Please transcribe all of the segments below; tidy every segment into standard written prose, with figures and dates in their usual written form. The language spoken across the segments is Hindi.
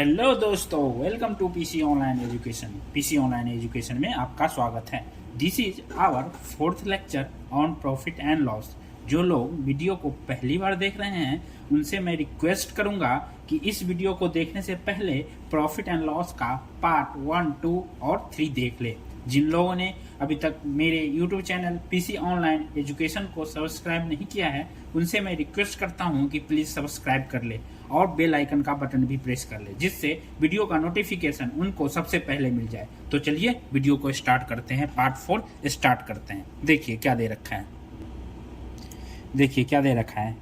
हेलो दोस्तों, welcome to PC online education. PC online education में आपका स्वागत है। This is our fourth lecture on profit and loss. जो लोग वीडियो को पहली बार देख रहे हैं उनसे मैं रिक्वेस्ट करूंगा कि इस वीडियो को देखने से पहले प्रॉफिट एंड लॉस का पार्ट 1, 2 और 3 देख ले। जिन लोगों ने अभी तक मेरे YouTube channel PC online education को सब्सक्राइब नहीं किया है उनसे मैं रिक्वेस्ट करता हूं कि प्लीज सब्सक्राइब कर ले और बेल आइकन का बटन भी प्रेस कर ले, जिससे वीडियो का नोटिफिकेशन उनको सबसे पहले मिल जाए। तो चलिए वीडियो को स्टार्ट करते हैं, पार्ट 4 स्टार्ट करते हैं। देखिए क्या दे रखा है।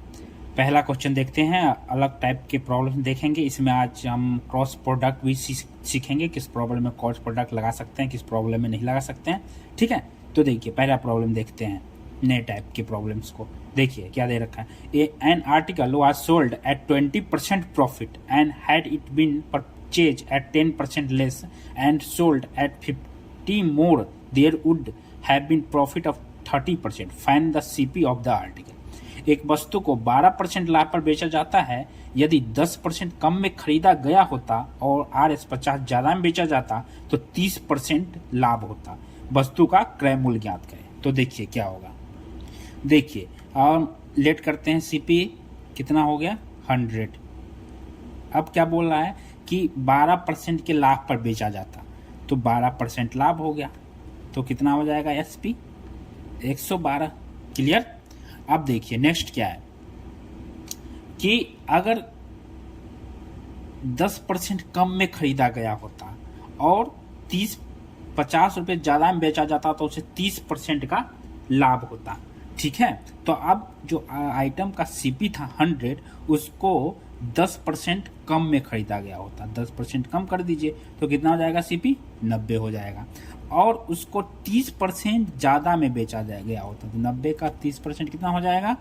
पहला क्वेश्चन देखते हैं। अलग टाइप के प्रॉब्लम देखेंगे। इसमें आज हम क्रॉस प्रोडक्ट भी सीखेंगे, किस प्रॉब्लम में क्रॉस प्रोडक्ट लगा सकते हैं, किस प्रॉब्लम में नहीं लगा सकते हैं। ठीक है, तो देखिए पहला प्रॉब्लम देखते हैं। नए टाइप के प्रॉब्लम्स को देखिए क्या दे रखा है। An article was sold at 20% profit and had it been purchase at 10% less and sold at 50 more, there would have been profit of 30%। Find the CP of the article. एक वस्तु को 12% लाभ पर बेचा जाता है। यदि 10% कम में खरीदा गया होता और RS 50 ज्यादा में बेचा जाता तो 30% लाभ होता। वस्तु का क्रय मूल्य ज्ञात करें। तो देखिए क्या होगा। देखिए लेट करते हैं। सीपी कितना हो गया 100। अब क्या बोल रहा है कि 12% के लाभ पर बेचा जाता तो 12% लाभ हो गया, तो कितना हो जाएगा एसपी 112। क्लियर। अब देखिए नेक्स्ट क्या है कि अगर 10% कम में खरीदा गया होता और 50 रुपये ज्यादा में बेचा जाता तो उसे 30% का लाभ होता। ठीक है, तो अब जो आइटम का सीपी था 100 उसको 10% कम में खरीदा गया होता। 10% कम कर दीजिए तो कितना हो जाएगा सीपी 90 हो जाएगा। और उसको 30% ज्यादा में बेचा गया होता तो 90 का 30% कितना हो जाएगा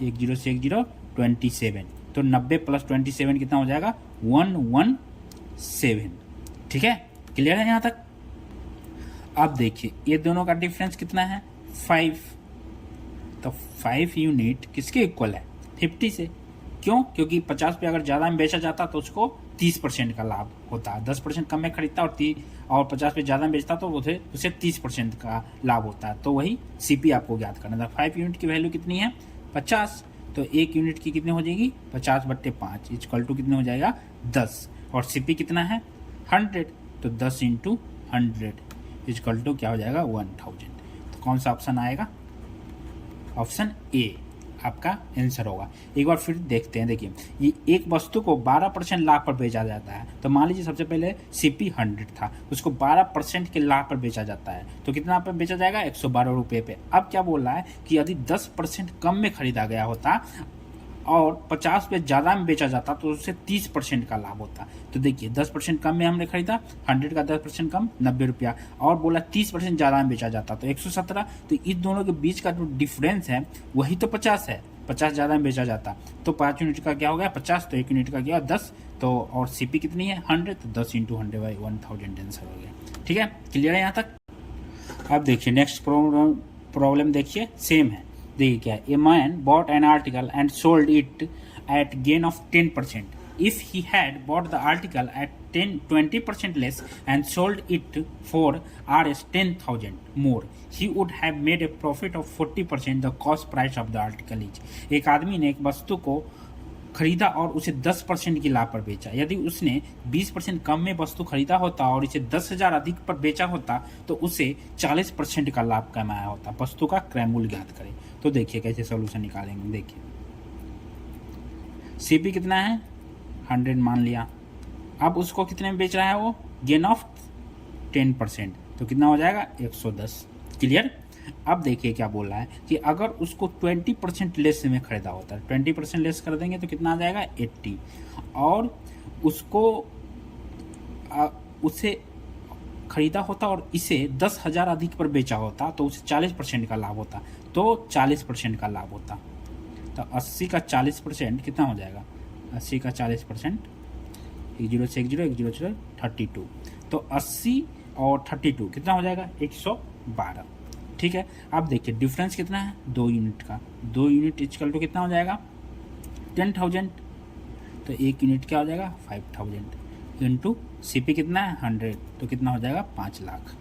10 से 10 27। तो 90 प्लस 27 कितना हो जाएगा 117। ठीक है, क्लियर है यहाँ तक। अब देखिए ये दोनों का डिफरेंस कितना है 5। तो 5 यूनिट किसके इक्वल है 50 से। क्यों? क्योंकि 50 पे अगर ज्यादा में बेचा जाता तो उसको 30% का लाभ होता। 10% कम में खरीदता और 50 पे ज्यादा में बेचता तो उसे 30% का लाभ होता है। तो वही सीपी आपको ज्ञात करना था। 5 यूनिट की वैल्यू कितनी है 50, तो 1 यूनिट की कितनी हो जाएगी 50/5 इक्वल टू कितने हो जाएगा 10। और सीपी कितना है 100, तो 10 × 100 इक्वल टू क्या हो जाएगा 1000। तो कौन सा ऑप्शन आएगा, ऑप्शन ए आपका आंसर होगा। एक बार फिर देखते हैं। देखिए ये एक वस्तु को 12% लाभ पर बेचा जाता है। तो मान लीजिए सबसे पहले सीपी 100 था, उसको 12% के लाभ पर बेचा जाता है तो कितना पर बेचा जाएगा 112 रुपये पे। अब क्या बोल रहा है कि यदि 10% कम में खरीदा गया होता और 50 पे ज्यादा में बेचा जाता तो उससे 30% का लाभ होता। तो देखिए 10% कम में हमने खरीदा, 100 का 10% कम 90 रुपया, और बोला 30% ज्यादा में बेचा जाता तो 117। तो इस दोनों के बीच का जो डिफरेंस है वही तो 50 है। 50 ज्यादा में बेचा जाता तो 5 यूनिट का क्या हो गया 50, तो 1 यूनिट का क्या 10। तो और सीपी कितनी है 100, तो 10 × 100/1000 आंसर हो गया। ठीक है, क्लियर है यहाँ तक। अब देखिए नेक्स्ट प्रॉब्लम देखिए सेम है। देखिए क्या है। A man bought an article and sold it at gain of 10%। If he had bought the article at 20% less and sold it for RS 10,000 more, he would have made a profit of 40%। The cost price of the article is. एक आदमी ने एक वस्तु को खरीदा और उसे 10% की लाभ पर बेचा। यदि उसने 20% कम में वस्तु खरीदा होता और इसे 10,000 अधिक पर बेचा होता तो उसे 40% का लाभ कमाया होता। वस्तु का क्रय मूल्य ज्ञात करें। तो देखिए कैसे सॉल्यूशन निकालेंगे। देखिए सीपी कितना है 100 मान लिया। अब उसको कितने में बेच रहा है वो गेन ऑफ 10%, तो कितना हो जाएगा 110। क्लियर। अब देखिए क्या बोल रहा है कि अगर उसको 20% लेस में खरीदा होता है, 20% लेस कर देंगे तो कितना आ जाएगा 80, और उसको उसे खरीदा होता और इसे 10,000 अधिक पर बेचा होता तो उसे 40% का लाभ होता। तो 40% का लाभ होता। तो 80 का 40% कितना हो जाएगा 80 का 40%, 10 से 10 32। तो 80 और 32 कितना हो जाएगा 112। ठीक है, अब देखिए डिफरेंस कितना है 2 यूनिट का। 2 यूनिट इक्वल टू कितना हो जाएगा 10,000। तो 1 यूनिट क्या हो जाएगा 5,000। इंटू सीपी कितना है 100, तो कितना हो जाएगा 5 लाख।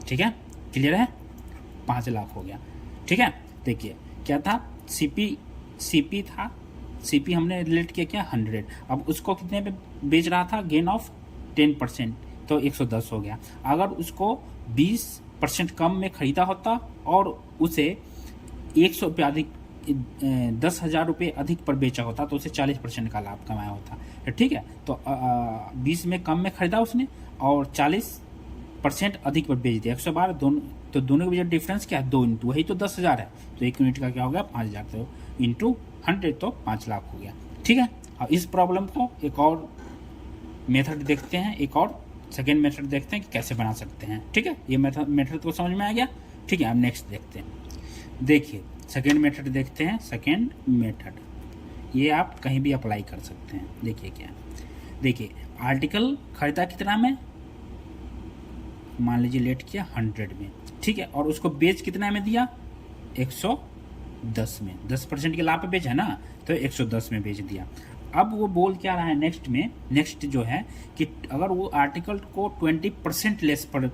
ठीक है, क्लियर है, 5 लाख हो गया। ठीक है, देखिए क्या था, सीपी था, सीपी हमने रिलेट किया क्या 100, अब उसको कितने पे बेच रहा था, गेन ऑफ 10%, तो 110 हो गया। अगर उसको 20% कम में खरीदा होता और उसे 100 रुपये अधिक 10,000 रुपये अधिक पर बेचा होता तो उसे 40% का लाभ कमाया होता। ठीक है, तो 20 में कम में खरीदा उसने और 40% अधिक पर बेच दिया 112, दोनों, तो दोनों के बीच डिफरेंस क्या है 2 इंटू, वही तो 10,000 है, तो 1 यूनिट का क्या हो गया 5,000, तो इंटू 100 तो 5 लाख हो गया। ठीक है, अब इस प्रॉब्लम को एक और मेथड देखते हैं, एक और सेकेंड मेथड देखते हैं कि कैसे बना सकते हैं। ठीक है, ये मेथड को समझ में आ गया। ठीक है, अब नेक्स्ट देखते हैं। देखिए सेकेंड मेथड देखते हैं। सेकेंड मेथड ये आप कहीं भी अप्लाई कर सकते हैं। देखिए क्या, देखिए आर्टिकल खरीदा कितना में, मान लीजिए लेट किया 100 में। ठीक है, और उसको बेच कितना में दिया 110 में, 10% के लाभ पे बेच है ना, तो 110 में बेच दिया। अब वो बोल क्या रहा है नेक्स्ट में, नेक्स्ट जो है कि अगर वो आर्टिकल को 20% लेस पर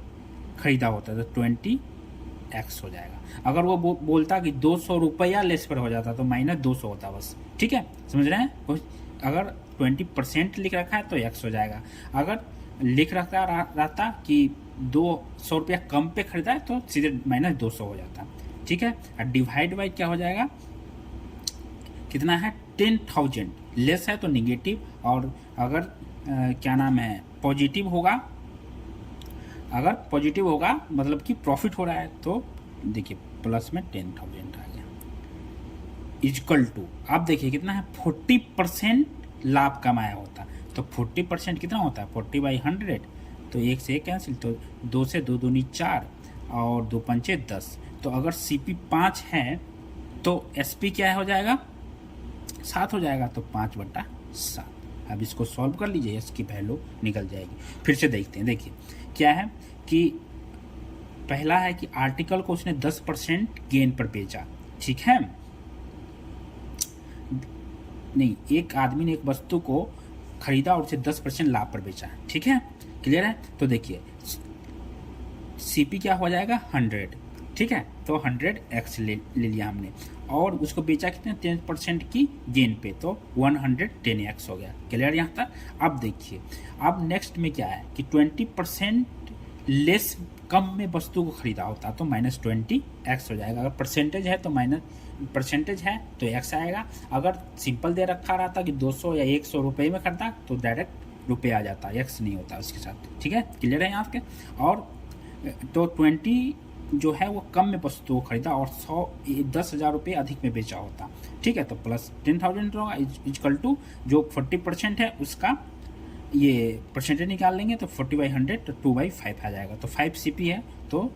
खरीदा होता तो 20x हो जाएगा। अगर वो बोलता कि 200 रुपया लेस पर हो जाता तो -200 होता बस। ठीक है, समझ रहे हैं, अगर 20% लिख रखा है तो x हो जाएगा, अगर लिख रखा रहता कि 200 रुपया कम पे खरीदा है तो सीधे -200 हो जाता। ठीक है, और डिवाइड बाई क्या हो जाएगा, कितना है 10,000, लेस है तो निगेटिव, और अगर क्या नाम है पॉजिटिव होगा, अगर पॉजिटिव होगा मतलब कि प्रॉफिट हो रहा है तो देखिए प्लस में 10,000 आ गया, इक्वल टू, आप देखिए कितना है 40% लाभ कमाया होता, तो 40% कितना होता है 40/100, तो 1 से 1 कैंसिल, तो 2 से 2 दूनी 4 और 2 पंचे 10, तो अगर CP 5 है तो SP क्या हो जाएगा 7 हो जाएगा, तो 5/7। अब इसको सॉल्व कर लीजिए, इसकी वैल्यू निकल जाएगी। फिर से देखते हैं, देखिए क्या है कि पहला है कि आर्टिकल को उसने 10% गेन पर बेचा। ठीक है, नहीं, एक आदमी ने एक वस्तु को खरीदा और उसे 10% लाभ पर बेचा। ठीक है, क्लियर है, तो देखिए CP क्या हो जाएगा 100। ठीक है, तो 100x ले लिया हमने, और उसको बेचा कितने 10% की गेन पे, तो 110x हो गया। क्लियर यहाँ तक। अब देखिए, अब नेक्स्ट में क्या है कि 20% लेस कम में वस्तु को खरीदा होता तो -20x हो जाएगा। अगर परसेंटेज है तो परसेंटेज है तो x आएगा। अगर सिंपल दे रखा रहता कि 200 या 100 रुपये में खरीदा तो डायरेक्ट रुपये आ जाता, x नहीं होता उसके साथ। ठीक है, क्लियर है यहाँ के। और तो 20 जो है वो कम में वस्तु को खरीदा और 10,000 रुपये अधिक में बेचा होता। ठीक है, तो प्लस 10,000 होगा, इक्वल टू जो 40% है उसका ये परसेंटेज निकाल लेंगे तो 40/100 तो 2/5 आ जाएगा, तो 5 CP है तो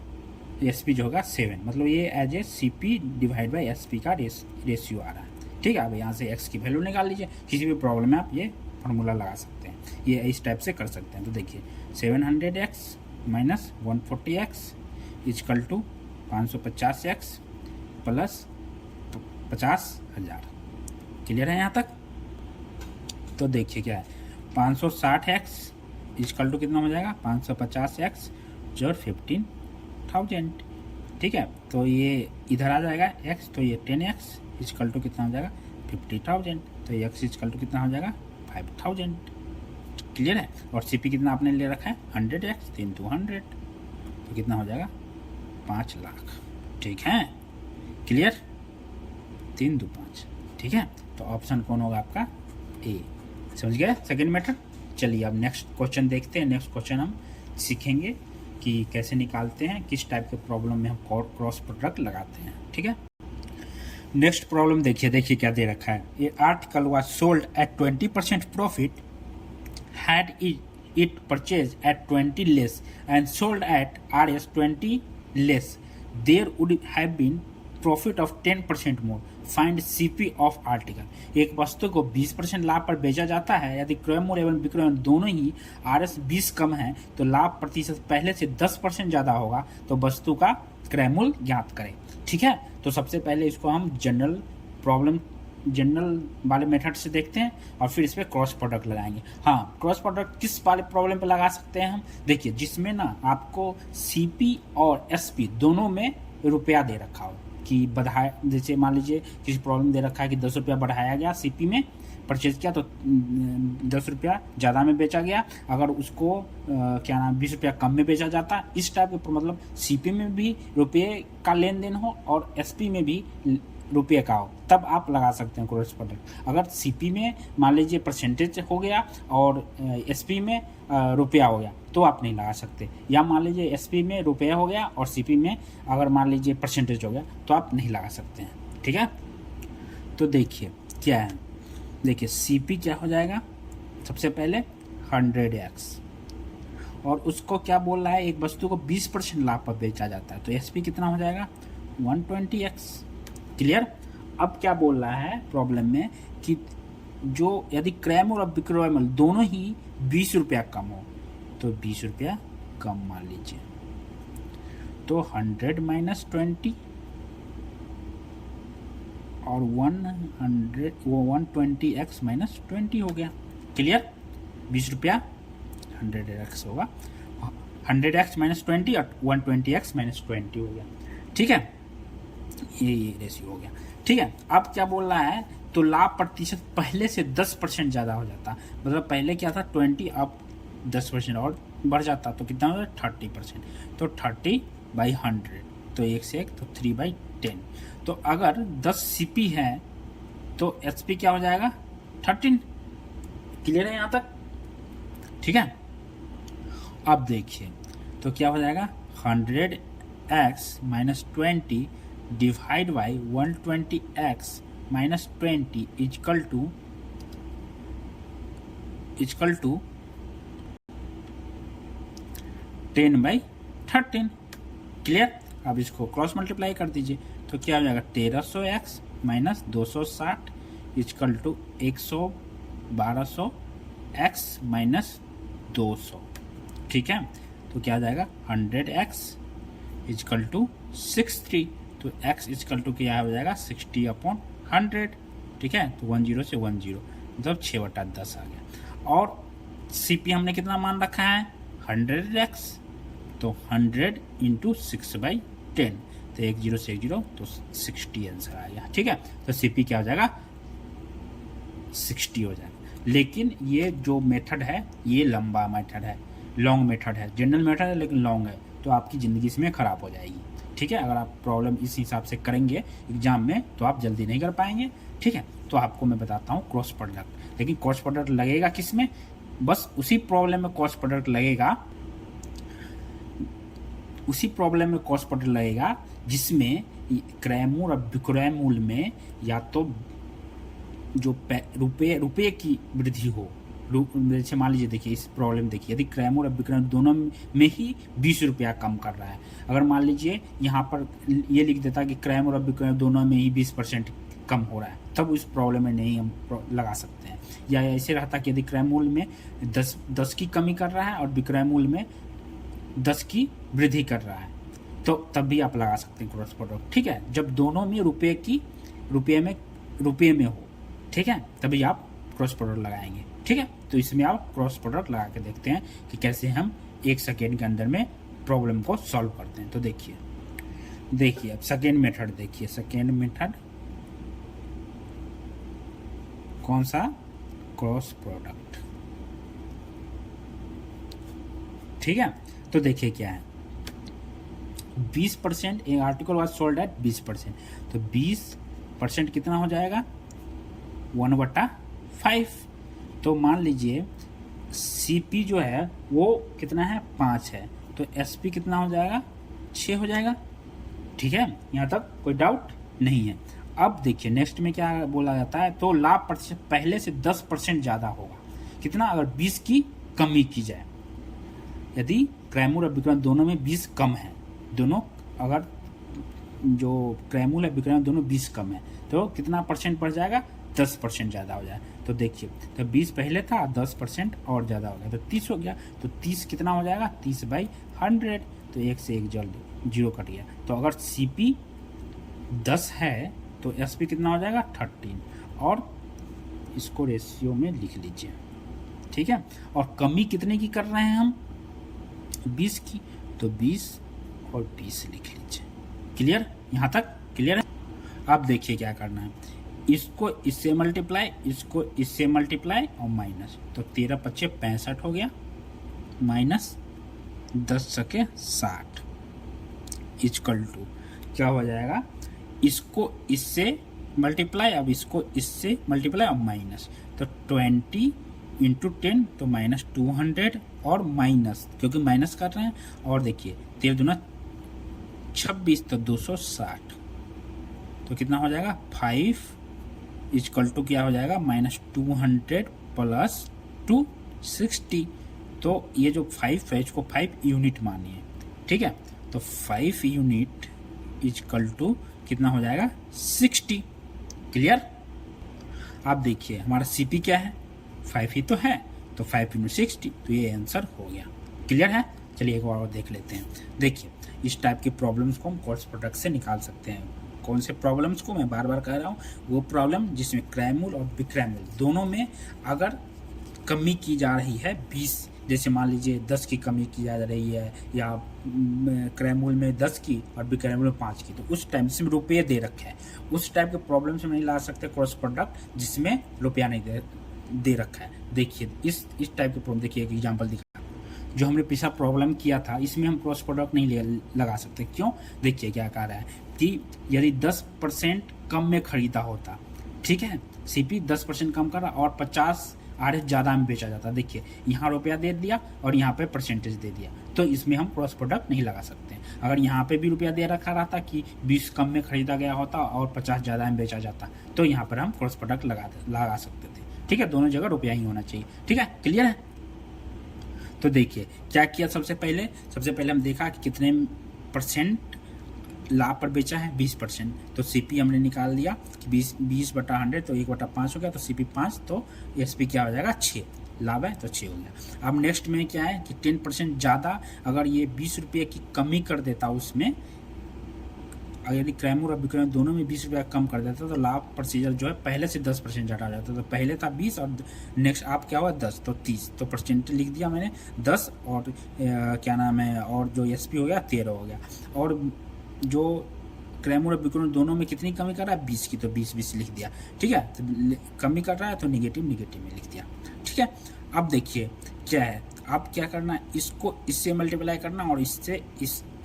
SP जो होगा 7, मतलब ये as a CP divide by SP का रेशियो आ रहा है। ठीक है, अब यहाँ से x की वैल्यू निकाल लीजिए, किसी भी प्रॉब्लम में आप ये फार्मूला लगा सकते हैं, ये इस टाइप से कर सकते हैं। तो देखिए 700x minus 140x equal to 550x plus 50,000। Clear है यहाँ तक। तो देखिए क्या है 560x इक्वल टू कितना हो जाएगा 550x जो 15,000। ठीक है, तो ये इधर आ जाएगा x, तो ये 10x इक्वल टू कितना हो जाएगा 50,000, तो x इक्वल टू कितना हो जाएगा 5,000। क्लियर है, और CP कितना आपने ले रखा है 100x 3 to 100, तो कितना हो जाएगा 5 लाख। ठीक है, क्लियर, 3 2 5। ठीक है, तो ऑप्शन कौन होगा आपका A। समझ गए सेकेंड मेथड। चलिए अब नेक्स्ट क्वेश्चन देखते हैं। नेक्स्ट क्वेश्चन हम सीखेंगे कि कैसे निकालते हैं, किस टाइप के प्रॉब्लम में हम क्रॉस प्रोडक्ट लगाते हैं। ठीक है, नेक्स्ट प्रॉब्लम देखिए क्या दे रखा है। ये article was sold at 20% profit, had it purchased at 20 less and sold at RS 20 less, there would have been profit of 10% more. Find CP of article। एक वस्तु को 20% लाभ पर बेचा जाता है, यदि क्रय मूल्य एवं विक्रय मूल्य दोनों ही RS 20 कम है तो लाभ प्रतिशत पहले से 10% ज़्यादा होगा, तो वस्तु का क्रय मूल्य ज्ञात करें। ठीक है, तो सबसे पहले इसको हम जनरल प्रॉब्लम जनरल वाले मेथड से देखते हैं और फिर इस पर क्रॉस प्रोडक्ट लगाएंगे। हाँ, क्रॉस प्रोडक्ट किस वाले प्रॉब्लम पे लगा सकते हैं हम? देखिए, जिसमें ना आपको सीपी और एसपी दोनों में रुपया दे रखा हो कि बढ़ाया, जैसे मान लीजिए किसी प्रॉब्लम दे रखा है कि 10 रुपया बढ़ाया गया, सीपी में परचेज किया तो 10 रुपया ज़्यादा में बेचा गया, अगर उसको क्या नाम 20 रुपया कम में बेचा जाता, इस टाइप के मतलब सीपी में भी रुपये का लेन देन हो और एसपी में भी रुपये का हो, तब आप लगा सकते हैं क्रॉस प्रोडक्ट। अगर सीपी में मान लीजिए परसेंटेज हो गया और एसपी में रुपया हो गया तो आप नहीं लगा सकते, या मान लीजिए एसपी में रुपया हो गया और सीपी में अगर मान लीजिए परसेंटेज हो गया तो आप नहीं लगा सकते हैं। ठीक है, तो देखिए क्या है, देखिए सीपी क्या हो जाएगा, सबसे पहले 100x और उसको क्या बोल रहा है, एक वस्तु को 20% लाभ पर बेचा जाता है, तो एसपी कितना हो जाएगा 120x। क्लियर? अब क्या बोल रहा है प्रॉब्लम में कि जो यदि क्रय मूल्य और विक्रय मूल्य दोनों ही 20 रुपया कम हो तो 20 रुपया कम मान लीजिए, तो 100 माइनस 20 और 100 वो 120x माइनस 20 हो गया। क्लियर? 20 रुपया 100x होगा, 100x माइनस 20 और 120x माइनस 20 हो गया। ठीक है, ये रेशियो हो गया। ठीक है, अब क्या बोल रहा है, तो लाभ प्रतिशत पहले से 10% ज़्यादा हो जाता, मतलब पहले क्या था 20, अब 10% और बढ़ जाता, तो कितना हो जाता 30%, तो 30/100, तो 1 से 1 तो 3/10। तो अगर 10 सीपी है तो एचपी क्या हो जाएगा 13। क्लियर है यहाँ तक? ठीक है, अब देखिए तो क्या हो जाएगा 100x minus 20 divide by 120x minus 20 equal to 10/13। Clear? अब इसको क्रॉस मल्टीप्लाई कर दीजिए तो क्या हो जाएगा 1300x minus 260 is equal to 1200x minus 200। ठीक है, तो क्या आ जाएगा 100x इजकल टू 63, तो x इजकल टू क्या हो जाएगा 60/100। ठीक है, तो 10 से 10 मतलब 6/10 आ गया। और सीपी हमने कितना मान रखा है 100x, तो 100 इंटू 6/10, तो 10 से 10 तो 60 आंसर आ गया। ठीक है, तो सीपी क्या हो जाएगा 60 हो जाएगा। लेकिन ये जो मेथड है ये लंबा मेथड है, लॉन्ग मेथड है, जनरल मेथड है लेकिन लॉन्ग है, तो आपकी ज़िंदगी इसमें ख़राब हो जाएगी। ठीक है, अगर आप प्रॉब्लम इस हिसाब से करेंगे एग्जाम में तो आप जल्दी नहीं कर पाएंगे। ठीक है, तो आपको मैं बताता हूँ क्रॉस प्रोडक्ट, लेकिन क्रॉस प्रोडक्ट लगेगा किस में, बस उसी प्रॉब्लम में क्रॉस प्रोडक्ट लगेगा, उसी प्रॉब्लम में क्रॉस प्रोडक्ट लगेगा जिसमें क्रय मूल्य और विक्रय मूल्य में या तो जो रुपये की वृद्धि हो, जैसे मान लीजिए देखिए इस प्रॉब्लम देखिए, यदि क्रय मूल्य और विक्रय दोनों में ही 20 रुपया कम कर रहा है, अगर मान लीजिए यहाँ पर ये लिख देता कि क्रय मूल्य और विक्रय दोनों में ही 20% कम हो रहा है, तब उस प्रॉब्लम में नहीं हम लगा सकते हैं। या ऐसे रहता कि यदि क्रय मूल्य में 10 की कमी कर रहा है और विक्रय मूल्य में 10 की वृद्धि कर रहा है, तो तब भी आप लगा सकते हैं क्रॉस प्रोडक्ट। ठीक है, जब दोनों में रुपये में हो, ठीक है, तभी आप क्रॉस प्रोडक्ट लगाएंगे। ठीक है, तो इसमें आप क्रॉस प्रोडक्ट लगा के देखते हैं कि कैसे हम 1 सेकेंड के अंदर में प्रॉब्लम को सॉल्व करते हैं। तो देखिए अब सेकेंड मेथड देखिए, सेकेंड मेथड कौन सा, क्रॉस प्रोडक्ट। ठीक है, तो देखिए क्या है 20%, एक आर्टिकल वाज सोल्ड एट 20%, तो 20% कितना हो जाएगा 1/5। तो मान लीजिए सीपी जो है वो कितना है 5 है, तो एसपी कितना हो जाएगा 6 हो जाएगा। ठीक है, यहाँ तक कोई डाउट नहीं है। अब देखिए नेक्स्ट में क्या बोला जाता है, तो लाभ प्रतिशत पहले से 10% ज़्यादा होगा, कितना, अगर 20 की कमी की जाए, यदि क्रय मूल्य और विक्रय दोनों में 20 कम है, दोनों अगर जो क्रय मूल्य और विक्रय दोनों 20 कम है तो कितना परसेंट बढ़ जाएगा 10% ज़्यादा हो जाए। तो देखिए तो 20 पहले था, 10% और ज़्यादा हो गया तो 30 हो गया, तो 30 कितना हो जाएगा 30/100, तो 1 से 1 जल्दी 0 कट गया। तो अगर सीपी 10 है तो एसपी कितना हो जाएगा 13, और इसको रेशियो में लिख लीजिए, ठीक है। और कमी कितने की कर रहे हैं हम, 20 की, तो 20 और 20 लिख लीजिए। क्लियर, यहाँ तक क्लियर है। अब देखिए क्या करना है, इसको इससे मल्टीप्लाई, इसको इससे मल्टीप्लाई और माइनस, तो 13 पच्चे 65 हो गया, माइनस 10 सके 60 इक्वल टू क्या हो जाएगा, इसको इससे मल्टीप्लाई, अब इसको इससे मल्टीप्लाई और माइनस, तो 20 इंटू 10 तो माइनस 200 और माइनस, क्योंकि माइनस कर रहे हैं, और देखिए 13 दूना 26 तो 260, तो कितना हो जाएगा 5 इक्वल टू क्या हो जाएगा, -200 प्लस 260। तो ये जो 5 है इसको 5 यूनिट मानिए, ठीक है। तो 5 यूनिट इक्वल टू कितना हो जाएगा 60। क्लियर। आप देखिए हमारा सीपी क्या है, 5 ही तो है, तो 5 × 60, तो ये आंसर हो गया। क्लियर है। चलिए एक बार और देख लेते हैं। देखिए इस टाइप के प्रॉब्लम्स को हम क्रॉस प्रोडक्ट से निकाल सकते हैं। कौन से प्रॉब्लम्स को, मैं बार बार कह रहा हूँ, वो प्रॉब्लम जिसमें क्रैमूल और बिक्रैमूल दोनों में अगर कमी की जा रही है 20, जैसे मान लीजिए 10 की कमी की जा रही है, या क्रैमूल में 10 की और बिक्रैमूल में 5 की, तो उस टाइम जिसमें रुपये दे रखे हैं उस टाइप के प्रॉब्लम से नहीं ला सकते क्रॉस प्रोडक्ट जिसमें रुपया नहीं दे रखा है। देखिए इस टाइप के प्रॉब्लम, देखिए एक एग्जाम्पल दिखा, जो हमने पिछला प्रॉब्लम किया था इसमें हम क्रॉस प्रोडक्ट नहीं लगा सकते। क्यों, देखिए क्या कह रहा है कि यदि 10% कम में खरीदा होता, ठीक है, सीपी 10% कम कर रहा और 50 आर ज़्यादा में बेचा जाता, देखिए यहाँ रुपया दे दिया और यहाँ पे परसेंटेज दे दिया, तो इसमें हम क्रॉस प्रोडक्ट नहीं लगा सकते। अगर यहाँ पे भी रुपया दे रखा रहता कि 20 कम में खरीदा गया होता और 50 ज़्यादा में बेचा जाता, तो यहाँ पर हम क्रॉस प्रोडक्ट लगा सकते थे, ठीक है। दोनों जगह रुपया ही होना चाहिए, ठीक है। क्लियर है। तो देखिए क्या किया, सबसे पहले हम देखा कि कितने परसेंट लाभ पर बेचा है, 20%, तो सीपी हमने निकाल दिया कि 20/100 तो 1/5 हो गया, तो सीपी 5, तो एसपी क्या हो जाएगा 6, लाभ है तो 6 हो गया। अब नेक्स्ट में क्या है कि 10% ज़्यादा, अगर ये 20 रुपये की कमी कर देता उसमें, अगर यदि क्रैमूल और बिक्रैमूल दोनों में 20 रुपया कम कर देता तो लाभ प्रोसीजर जो है पहले से 10% हटा जाता, तो पहले था 20 और नेक्स्ट आप क्या हुआ 10, तो 30, तो परसेंट लिख दिया मैंने 10, और क्या नाम है, और जो एसपी हो गया 13 हो गया, और जो क्रैमूल और बिक्रैमूल दोनों में कितनी कमी कर रहा है 20 की, तो 20 लिख दिया, ठीक है। तो कमी कर रहा है तो निगेटिव में लिख दिया, ठीक है। अब देखिए क्या है, अब क्या करना है, इसको इससे मल्टीप्लाई करना और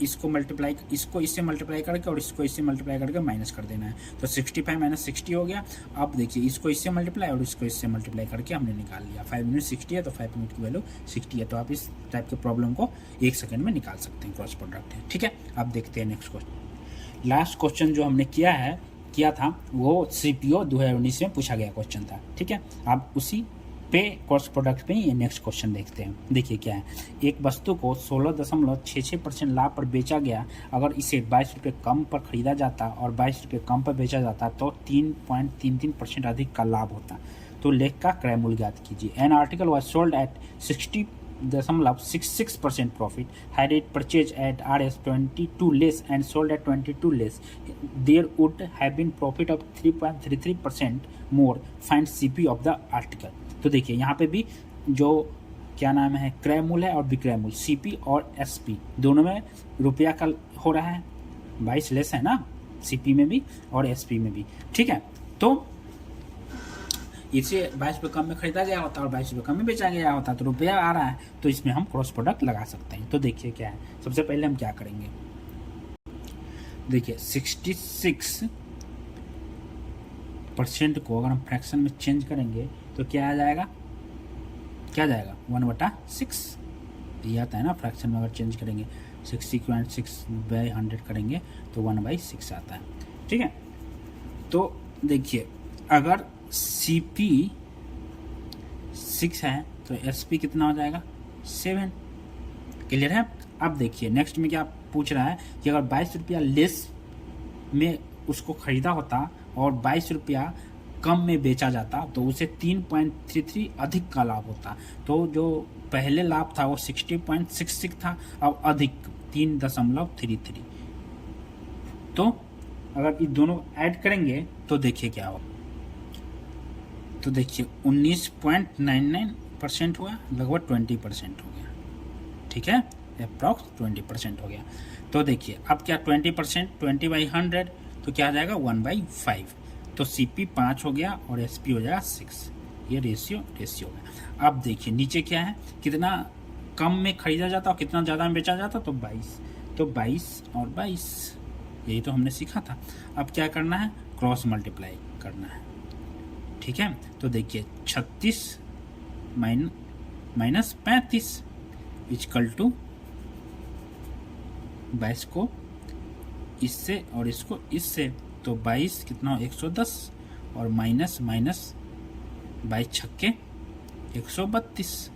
इसको मल्टीप्लाई, इसको इससे मल्टीप्लाई करके और इसको इससे मल्टीप्लाई करके माइनस कर देना है, तो 65 - 60 हो गया। अब देखिए इसको इससे मल्टीप्लाई और इसको इससे मल्टीप्लाई करके हमने निकाल लिया, 5 यूनिट 60 है, तो 5 यूनिट की वैल्यू 60 है। तो आप इस टाइप के प्रॉब्लम को 1 सेकंड में निकाल सकते हैं, क्रॉस प्रोडक्ट है, ठीक है। अब देखते हैं नेक्स्ट क्वेश्चन। लास्ट क्वेश्चन जो हमने किया था वो सीपीओ 2019 में पूछा गया क्वेश्चन था, ठीक है। आप उसी पे क्रॉस प्रोडक्ट पे ये नेक्स्ट क्वेश्चन देखते हैं। देखिए क्या है, एक वस्तु को 16.66% लाभ पर बेचा गया, अगर इसे 22 रुपये कम पर खरीदा जाता और 22 रुपये कम पर बेचा जाता तो 3.33% अधिक का लाभ होता। तो लेख का क्रय मूल्य ज्ञात कीजिए। An article was sold at 60.66% profit. Had it purchased at Rs 22 less and sold at 22 less, there would have been profit of 3.33% more. Find CP of the article. तो देखिए यहाँ पे भी जो क्या नाम है क्रय मूल्य है और विक्रय मूल्य, सीपी और एसपी दोनों में रुपया का हो रहा है, 22 लेस है ना सीपी में भी और एसपी में भी, ठीक है। तो इसे 22 रुपये कम में खरीदा गया होता और 22 रुपये कम में बेचा गया होता, तो रुपया आ रहा है, तो इसमें हम क्रॉस प्रोडक्ट लगा सकते हैं। तो देखिए क्या है, सबसे पहले हम क्या करेंगे, देखिए 66% को अगर हम फ्रैक्शन में चेंज करेंगे तो क्या आ जाएगा, 1/6 ये आता है ना फ्रैक्शन में। अगर चेंज करेंगे 60.6/100 करेंगे तो 1/6 आता है, ठीक है। तो देखिए अगर CP 6 है तो SP कितना हो जाएगा 7। क्लियर है। अब देखिए नेक्स्ट में क्या पूछ रहा है कि अगर 22 रुपया लेस में उसको खरीदा होता और 22 रुपया कम में बेचा जाता तो उसे 3.33 अधिक का लाभ होता। तो जो पहले लाभ था वो 60.66 था, अब अधिक 3.33। तो अगर ये दोनों ऐड करेंगे तो देखिए क्या होगा, तो देखिए 19.99% हुआ, लगभग 20% हो गया, ठीक है, अप्रॉक्स 20% हो गया। तो देखिए अब क्या 20%, 20/100 तो क्या आ जाएगा 1/5, तो CP 5 हो गया और SP हो जाएगा 6, ये रेशियो हो गया। अब देखिए नीचे क्या है, कितना कम में खरीदा जाता और कितना ज़्यादा में बेचा जाता, तो 22, तो 22 और 22, यही तो हमने सीखा था। अब क्या करना है, क्रॉस मल्टीप्लाई करना है, ठीक है। तो देखिए 36 माइनस 35 इक्वल टू 22 को इससे और इसको इससे, तो 22 कितना हो 110 और माइनस 22 छक्के 132,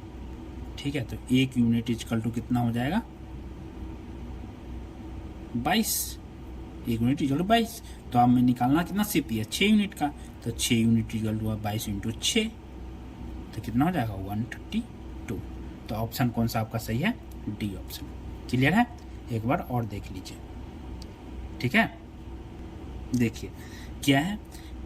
ठीक है। तो 1 यूनिट इक्वल टू कितना हो जाएगा 22, 1 यूनिट इक्वल टू 22। तो अब हमें निकालना कितना CP है 6 यूनिट का, तो 6 यूनिट इक्वल टू 22 इंटू 6, तो कितना हो जाएगा 132। तो ऑप्शन कौन सा आपका सही है, डी ऑप्शन। क्लियर है, एक बार और देख लीजिए, ठीक है। देखिए क्या है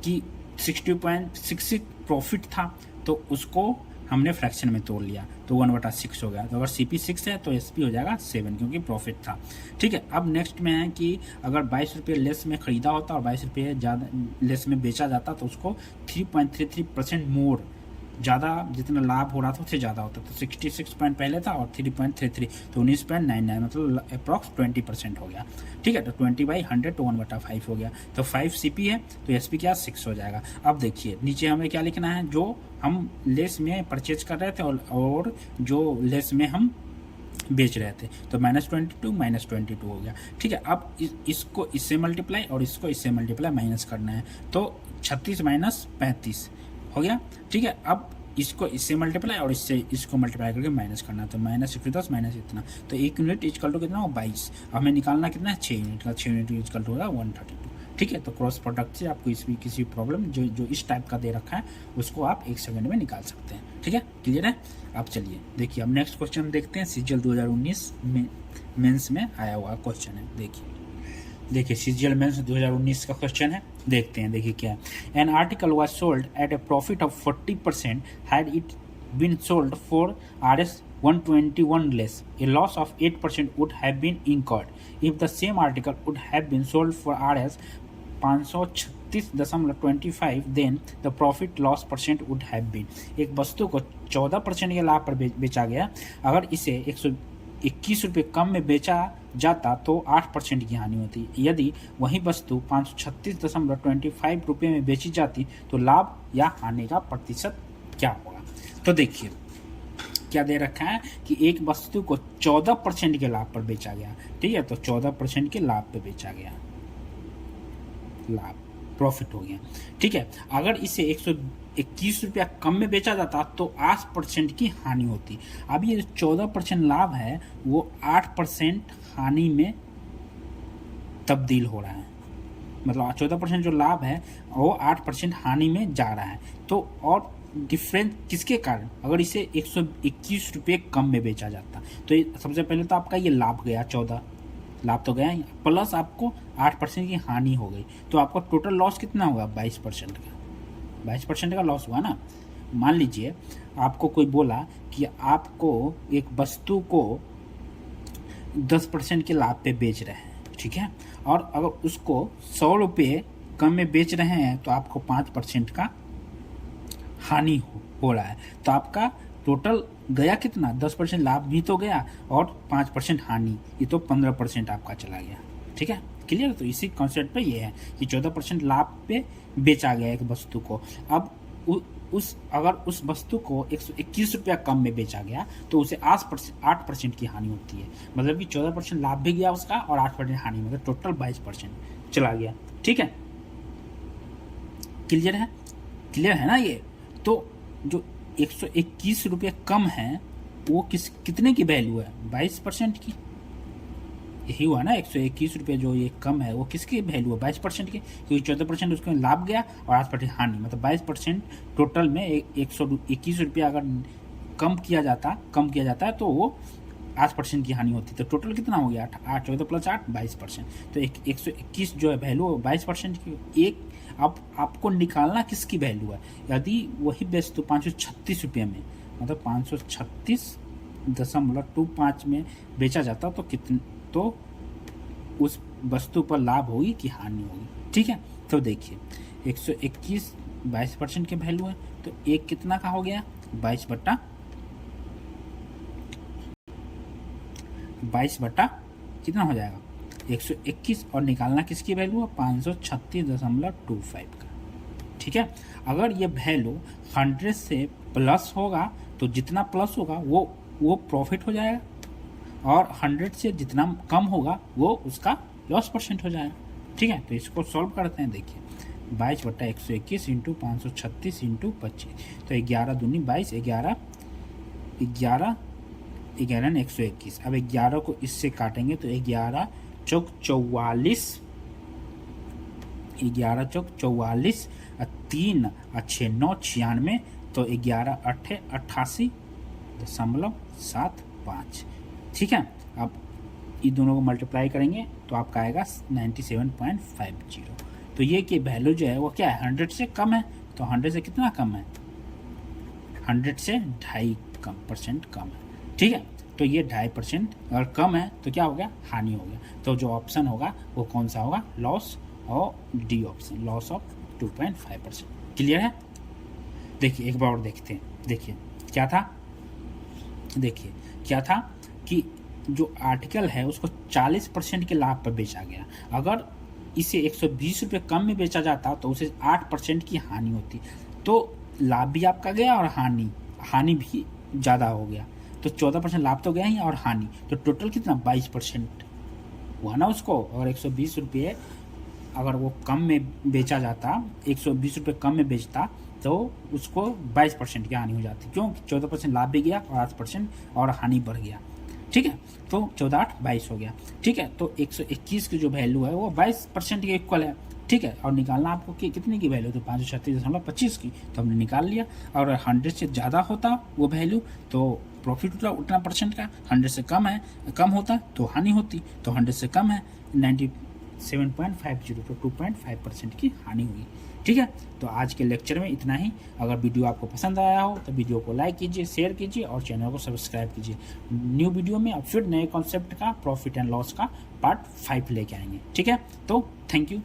कि 60.66 प्रॉफिट था, तो उसको हमने फ्रैक्शन में तोड़ लिया, तो 1/6 हो गया। तो अगर CP 6 है तो SP हो जाएगा 7, क्योंकि प्रॉफिट था, ठीक है। अब नेक्स्ट में है कि अगर 22 रुपये लेस में खरीदा होता और 22 रुपये ज़्यादा लेस में बेचा जाता, तो उसको 3.33% मोर, ज़्यादा जितना लाभ हो रहा था उससे ज़्यादा होता। तो 66 पॉइंट पहले था और 3.33, तो 19.99, मतलब अप्रॉक्स 20% हो गया, ठीक है। तो 20/100 तो 1/5 हो गया। तो 5 CP है तो SP क्या 6 हो जाएगा। अब देखिए नीचे हमें क्या लिखना है, जो हम लेस में परचेज कर रहे थे और जो लेस में हम बेच रहे थे, तो -22 हो गया, ठीक है। अब इसको इससे मल्टीप्लाई और इसको इससे मल्टीप्लाई माइनस करना है, तो 36 माइनस 35 हो गया, ठीक है। अब इसको इससे मल्टीप्लाई और इससे इसको मल्टीप्लाई करके माइनस करना, तो -110 माइनस इतना, तो 1 यूनिट इक्वल टू कितना हो 22। हमें निकालना कितना है 6 यूनिट का, 6 यूनिट इक्वल टू होगा 132, ठीक है। तो क्रॉस प्रोडक्ट से आपको इसमें किसी प्रॉब्लम जो इस टाइप का दे रखा है उसको आप 1 सेकंड में निकाल सकते हैं, ठीक है। क्लियर है। अब चलिए देखिए, अब नेक्स्ट क्वेश्चन देखते हैं, CGL 2019 में मेंस में आया हुआ क्वेश्चन है। देखिए CGL मेंस 2019 का क्वेश्चन है, देखते हैं। देखिए क्या है, an article was sold at a profit of 40% had it been sold for RS 121 less, a loss of 8% would have been incurred. If the same article would have been sold for RS 536.25, then the profit loss percent would have been. एक वस्तु को 14% के लाभ पर बेचा गया, अगर इसे 121 रुपये कम में बेचा जाता तो 8% की हानि होती। यदि वही वस्तु 536.25 रुपये में बेची जाती तो लाभ या हानि का प्रतिशत क्या होगा। तो देखिए क्या दे रखा है कि एक वस्तु को 14% के लाभ पर बेचा गया, ठीक है। तो 14% के लाभ पे बेचा गया, लाभ प्रॉफिट हो गया, ठीक है। अगर इसे 121 रुपया कम में बेचा जाता तो 8% की हानि होती। अब ये 14% लाभ है वो 8% हानि में तब्दील हो रहा है, मतलब 14% जो लाभ है वो 8% हानि में जा रहा है। तो और डिफरेंस किसके कारण, अगर इसे 121 रुपये कम में बेचा जाता तो सबसे पहले तो आपका ये लाभ गया, 14 लाभ तो गया ही, प्लस आपको 8% की हानि हो गई, तो आपका टोटल लॉस कितना हुआ 22% का, 22% का लॉस हुआ ना। मान लीजिए आपको कोई बोला कि आपको एक वस्तु को 10% के लाभ पे बेच रहे हैं, ठीक है, और अगर उसको 100 रुपये कम में बेच रहे हैं तो आपको 5% का हानि हो रहा है। तो आपका टोटल गया कितना, 10% लाभ भी तो गया और 5% हानि, ये तो 15% आपका चला गया, ठीक है। क्लियर। तो इसी कॉन्सेप्ट पे ये है कि 14% लाभ पे बेचा गया एक वस्तु को। अब अगर उस वस्तु को 121 रुपया कम में बेचा गया तो उसे 8% की हानि होती है, मतलब कि 14% लाभ भी गया उसका और 8% हानि, मतलब टोटल 22% चला गया, ठीक है। क्लियर है, क्लियर है ना ये। तो जो 121 रुपये कम है वो कितने की वैल्यू है, 22% की, यही हुआ ना। 121 रुपये जो ये कम है वो किसकी वैल्यू है, 22% की, क्योंकि 14% उसको लाभ गया और 8% हानि, मतलब 22% टोटल में 121 रुपया अगर कम किया जाता है तो वो 8% की हानि होती। तो टोटल कितना हो गया 8, 14 + 8 22%। तो 121 जो है वैल्यू 22% की। एक अब आपको निकालना किसकी वैल्यू है। यदि वही वस्तु 536 रुपये में, मतलब 536.25 में बेचा जाता तो तो उस वस्तु पर लाभ होगी कि हानि होगी। ठीक है, तो देखिए 121 22% के वैल्यू है, तो एक कितना का हो गया 22 बटा कितना हो जाएगा 121, और निकालना किसकी वैल्यू है 536.25 का। ठीक है, अगर ये वैल्यू 100 से प्लस होगा तो जितना प्लस होगा वो प्रॉफिट हो जाएगा, और 100 से जितना कम होगा वो उसका लॉस परसेंट हो जाएगा। ठीक है, तो इसको सॉल्व करते हैं। देखिए 22 बटा 121 इंटू 536 इंटू 25, तो 11 दूनी 22, 11 ने 121। अब 11 को इससे काटेंगे तो 11 चौक 44, 11 चौक 44, 3 6 9 96, तो 11 8 88.75। ठीक है, अब इन दोनों को मल्टीप्लाई करेंगे तो आपका आएगा 97.50। तो ये की वैल्यू जो है वो क्या है 100 से कम है, तो 100 से कितना कम है 100 से 2.5% कम है। ठीक है, तो ये 2.5% अगर कम है तो क्या हो गया हानि हो गया। तो जो ऑप्शन होगा वो कौन सा होगा लॉस, और D option loss of 2.5%। Clear है। देखिए एक बार और देखते हैं। देखिए क्या था कि जो आर्टिकल है उसको 40% के लाभ पर बेचा गया। अगर इसे 120 रुपये कम में बेचा जाता तो उसे 8% की हानि होती, तो लाभ भी आपका गया और हानि भी ज़्यादा हो गया। तो 14% लाभ तो गया ही और हानि, तो टोटल कितना 22% हुआ ना उसको। और 120 रुपये अगर वो कम में बेचा जाता, 120 रुपये कम में बेचता तो उसको 22% की हानि हो जाती। क्यों 14% लाभ भी गया और 8% और हानि बढ़ गया। ठीक है, तो 14 8 22 हो गया। ठीक है, तो 121 की जो वैल्यू है वो 22% के इक्वल है। ठीक है, और निकालना आपको कि कितने की वैल्यू, तो 536.25 की, तो हमने निकाल लिया। और 100 से ज़्यादा होता वो वैल्यू तो प्रॉफिट होता उतना परसेंट का, 100 से कम होता तो हानि होती, तो 100 से कम है 97.50, तो 2.5% की हानि हुई। ठीक है, तो आज के लेक्चर में इतना ही। अगर वीडियो आपको पसंद आया हो तो वीडियो को लाइक कीजिए, शेयर कीजिए और चैनल को सब्सक्राइब कीजिए। न्यू वीडियो में अब फिर नए कॉन्सेप्ट का प्रॉफिट एंड लॉस का पार्ट 5 लेके आएंगे। ठीक है, तो थैंक यू।